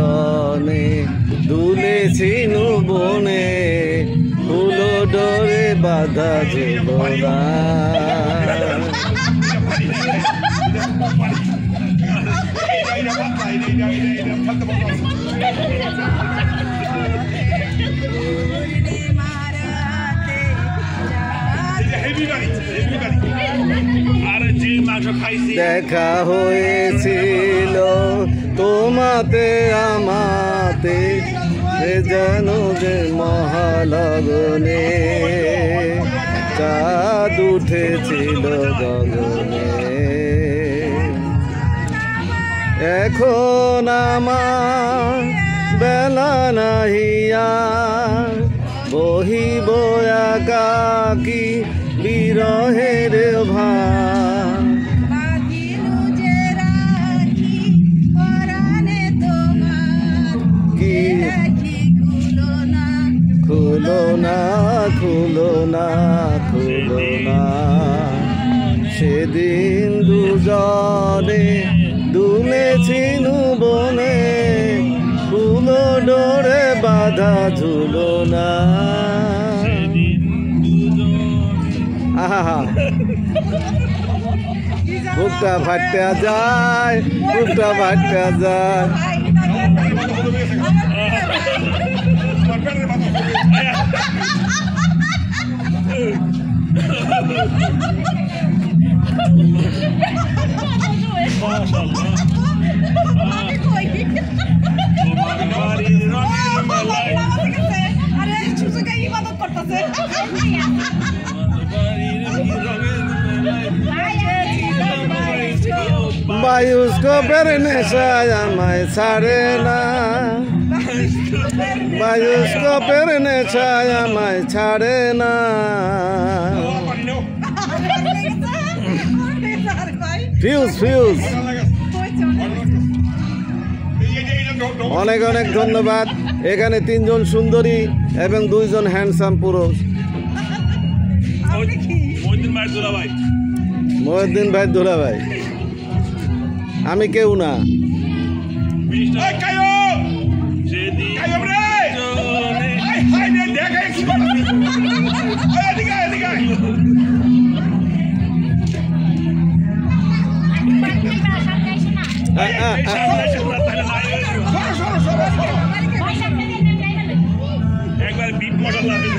দুজনে দুলেছিনু বনে ফুল ডোরে বাঁধা ঝুলনা দেখা হয়েছিল তোমাতে আমাতে যেন যে মহালগনে চাঁদ উঠেছিল গগনে এখন আমার বেলা নাহিয়া বহিব একাকী বিরহের ভার খুলো না খুলো না খুলো না সেদিন দুজনে দুলেছিনু বনে ফুল ডোরে বাঁধা ঝুলনা আহা বুকটা ফাটতে যায় বুকটা ফাটতে যায় বায়ুস্কোপের নেশায় আমায় ছাড়ে না বায়ুস্কোপের নেশায় আমায় ছাড়ে না ফিউজ ফিউজ অনেক অনেক ধন্যবাদ এখানে 3 জন সুন্দরী এবং 2 জন হ্যান্ডসাম পুরুষ মহিউদ্দিন ভাই দুলা ভাই আমি কেউ না একবার বিট মডেল